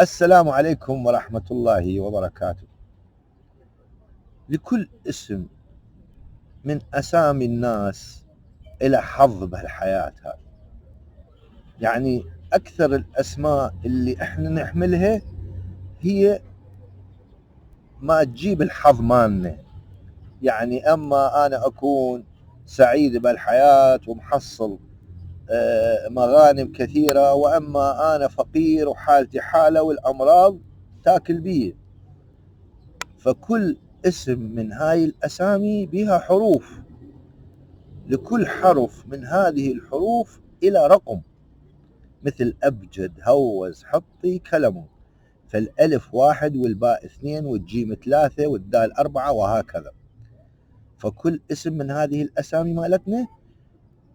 السلام عليكم ورحمة الله وبركاته. لكل اسم من أسامي الناس إلى حظ بهالحياة هذه. يعني أكثر الأسماء اللي إحنا نحملها هي ما تجيب الحظ مالنا. يعني أما أنا أكون سعيد بهالحياة ومحصل مغانم كثيرة، وأما أنا فقير وحالتي حالة والأمراض تاكل بي. فكل اسم من هاي الأسامي بها حروف، لكل حرف من هذه الحروف إلى رقم، مثل أبجد، هوز، حطي، كلمه. فالألف 1 والباء 2 والجيم 3 والدال 4، وهكذا. فكل اسم من هذه الأسامي مالتنا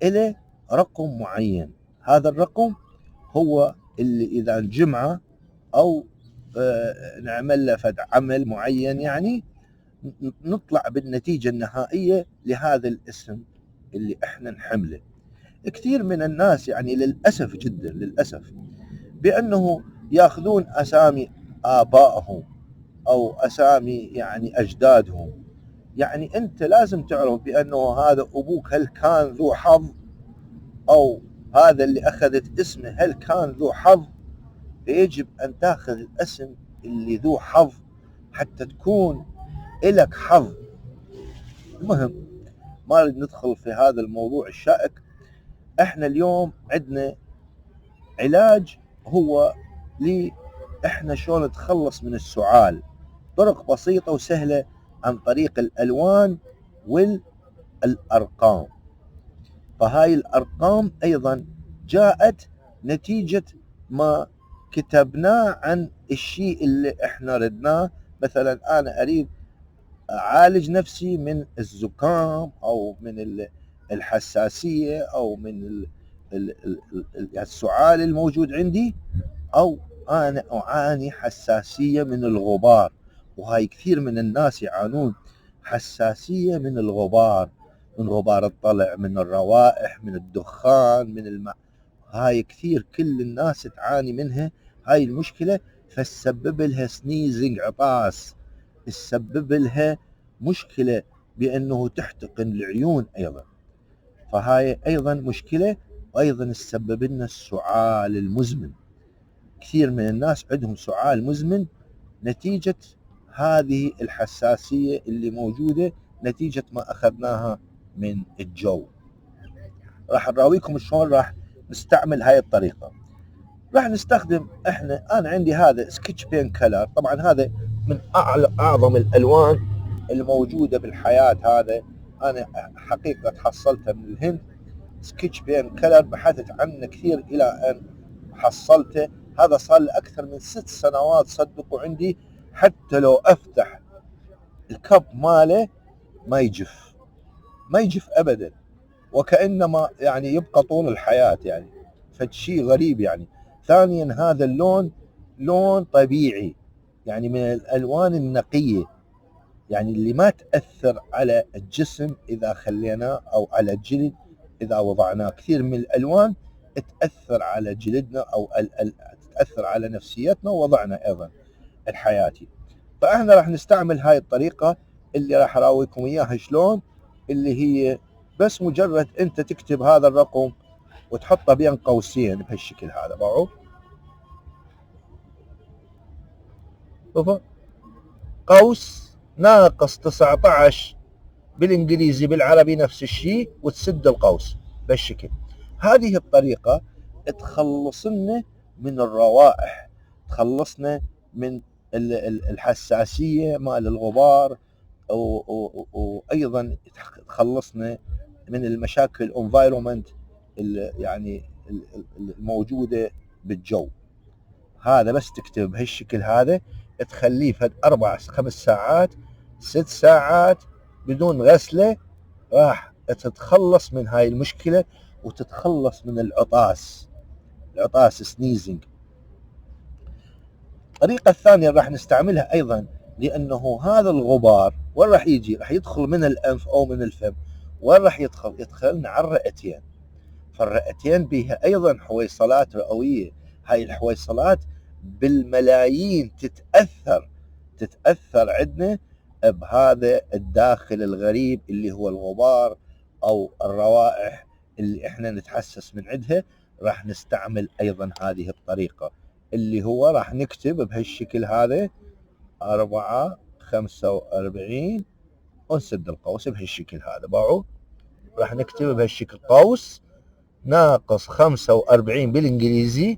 إلى رقم معين. هذا الرقم هو اللي إذا نجمعه أو نعمل له فد عمل معين، يعني نطلع بالنتيجة النهائية لهذا الاسم اللي احنا نحمله. كثير من الناس يعني للأسف جدا للأسف بأنه ياخذون أسامي آبائهم أو أسامي يعني أجدادهم. يعني أنت لازم تعرف بأنه هذا أبوك هل كان ذو حظ، أو هذا اللي أخذت اسمه هل كان ذو حظ. فيجب أن تأخذ الاسم اللي ذو حظ حتى تكون إلك حظ. المهم ما نريد ندخل في هذا الموضوع الشائك. احنا اليوم عندنا علاج هو احنا شلون نتخلص من السعال. طرق بسيطة وسهلة عن طريق الألوان والأرقام. فهاي الأرقام أيضا جاءت نتيجة ما كتبناه عن الشيء اللي احنا ردناه. مثلا أنا أريد أعالج نفسي من الزكام أو من الحساسية أو من السعال الموجود عندي، أو أنا أعاني حساسية من الغبار. وهاي كثير من الناس يعانون حساسية من الغبار، من غبار الطلع، من الروائح، من الدخان، من الماء. هاي كثير كل الناس تعاني منها هاي المشكلة. فسبب لها سنيزنج، عطاس، تسبب لها مشكلة بأنه تحتقن العيون أيضا. فهاي أيضا مشكلة، وأيضا تسبب لنا السعال المزمن. كثير من الناس عندهم سعال مزمن نتيجة هذه الحساسية اللي موجودة، نتيجة ما أخذناها من الجو. راح نراويكم شلون راح نستعمل هاي الطريقة. راح نستخدم أنا عندي هذا سكتش بين كلر. طبعا هذا من أعظم الألوان الموجودة بالحياة. هذا أنا حقيقة حصلته من الهند. سكتش بين كلر بحثت عنه كثير إلى أن حصلته. هذا صار لي أكثر من 6 سنوات صدقوا عندي. حتى لو أفتح الكب ماله ما يجف أبدا، وكأنما يعني يبقى طول الحياة. يعني فشي غريب يعني. ثانيا هذا اللون لون طبيعي، يعني من الألوان النقية، يعني اللي ما تأثر على الجسم إذا خليناه، أو على الجلد إذا وضعناه. كثير من الألوان تأثر على جلدنا أو تأثر على نفسيتنا ووضعنا أيضا الحياتي. فإحنا راح نستعمل هاي الطريقة اللي راح أراويكم إياها شلون، اللي هي بس مجرد أنت تكتب هذا الرقم وتحطه بين قوسين بهالشكل هذا. باعوا شوفوا قوس ناقص 19 بالإنجليزي، بالعربي نفس الشيء، وتسد القوس بهالشكل. هذه الطريقة تخلصنا من الروائح، تخلصنا من الحساسية مال الغبار، وأيضا تخلصنا من المشاكل الانفايرومنت يعني الموجودة بالجو. هذا بس تكتب بهالشكل هذا تخليه فد 4-5 ساعات 6 ساعات بدون غسلة، راح تتخلص من هاي المشكلة وتتخلص من العطاس سنيزنج. الطريقة الثانية راح نستعملها أيضا، لأنه هذا الغبار وين راح يجي؟ راح يدخل من الأنف أو من الفم. وين راح يدخلنا على الرئتين. فالرئتين بها أيضا حويصلات رئوية. هاي الحويصلات بالملايين تتأثر عندنا بهذا الداخل الغريب اللي هو الغبار أو الروائح اللي احنا نتحسس من عندها. راح نستعمل أيضا هذه الطريقة اللي هو راح نكتب بهالشكل هذا 4 45 ونسد القوس بهالشكل هذا. باعوا راح نكتب بهالشكل قوس ناقص 45 بالانجليزي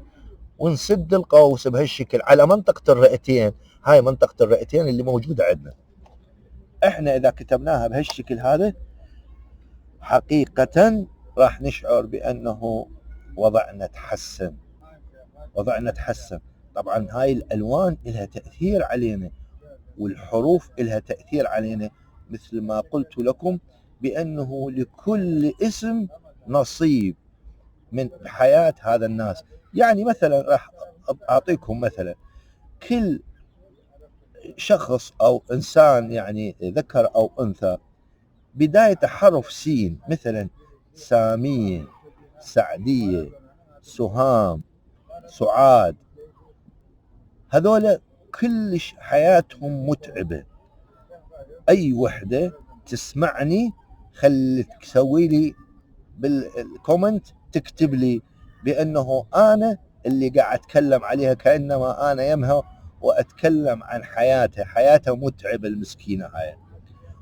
ونسد القوس بهالشكل على منطقة الرئتين. هاي منطقة الرئتين اللي موجودة عندنا. احنا اذا كتبناها بهالشكل هذا حقيقة راح نشعر بانه وضعنا تحسن. طبعا هاي الالوان لها تأثير علينا والحروف لها تأثير علينا، مثل ما قلت لكم بانه لكل اسم نصيب من حياة هذا الناس. يعني مثلا راح اعطيكم مثلا، كل شخص او انسان يعني ذكر او انثى بداية حرف سين، مثلا سامية، سعدية، سهام، سعاد، هذول كلش حياتهم متعبة. اي وحدة تسمعني خلي تسوي لي بالكومنت تكتب لي بانه انا اللي قاعد اتكلم عليها كانما انا يمها واتكلم عن حياتها متعبة المسكينة هاي.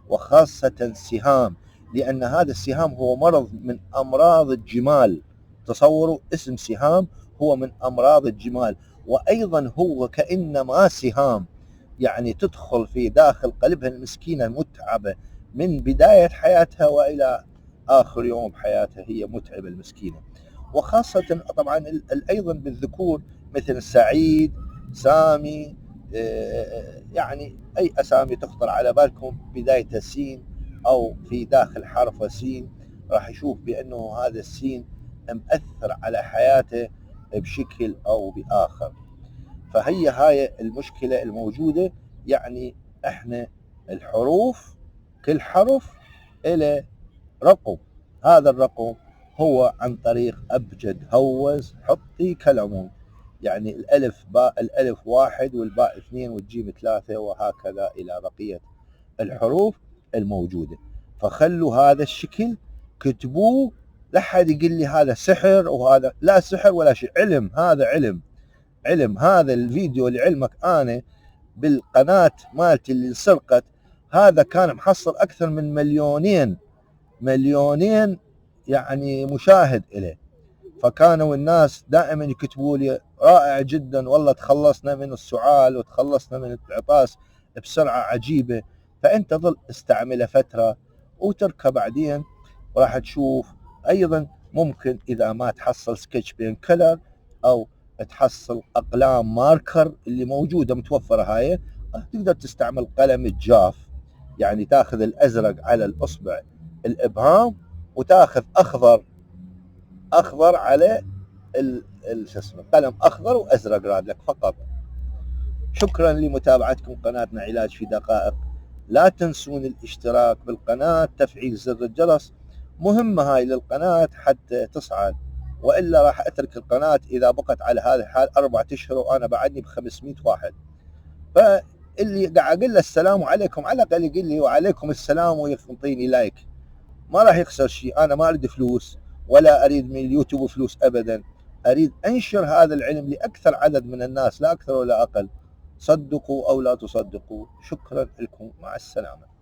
وخاصة سهام، لان هذا السهام هو مرض من امراض الجمال. تصوروا اسم سهام هو من امراض الجمال، وايضا هو كانما سهام يعني تدخل في داخل قلبها المسكينة المتعبة من بداية حياتها والى اخر يوم بحياتها، هي متعبة المسكينة. وخاصة طبعا ايضا بالذكور مثل سعيد، سامي، يعني اي اسامي تخطر على بالكم بداية سين او في داخل حرف سين، راح يشوف بانه هذا السين مأثر على حياته بشكل او باخر. فهي هاي المشكلة الموجودة. يعني احنا الحروف كل حرف له رقم، هذا الرقم هو عن طريق ابجد هوز حطي كلمون، يعني الالف باء، الالف 1 والباء 2 والجيم 3 وهكذا الى بقية الحروف الموجودة. فخلوا هذا الشكل كتبوه، لا حد يقول لي هذا سحر وهذا لا سحر ولا شيء، علم. هذا علم. هذا الفيديو لعلمك انا بالقناة مالتي اللي انسرقت هذا كان محصل اكثر من مليونين يعني مشاهد إليه. فكانوا الناس دائما يكتبوا لي رائع جدا والله تخلصنا من السعال وتخلصنا من العطاس بسرعة عجيبة. فانت ظل استعمله فترة وتركه بعدين وراح تشوف. ايضا ممكن اذا ما تحصل سكتش بين كلر او تحصل اقلام ماركر اللي موجودة متوفرة هاي، تقدر تستعمل قلم الجاف، يعني تاخذ الازرق على الاصبع الابهام وتاخذ اخضر على شو اسمه قلم اخضر وازرق راد لك فقط. شكرا لمتابعتكم قناتنا علاج في دقائق. لا تنسون الاشتراك بالقناة، تفعيل زر الجرس، مهمة هاي للقناة حتى تصعد، والا راح اترك القناة اذا بقت على هذا الحال 4 اشهر وانا بعدني ب500 واحد. فاللي قاعد اقول له السلام عليكم على الاقل يقول لي وعليكم السلام ويعطيني لايك، ما راح يخسر شيء. انا ما اريد فلوس ولا اريد من اليوتيوب فلوس ابدا، اريد انشر هذا العلم لاكثر عدد من الناس، لا اكثر ولا اقل. صدقوا او لا تصدقوا. شكرا لكم، مع السلامة.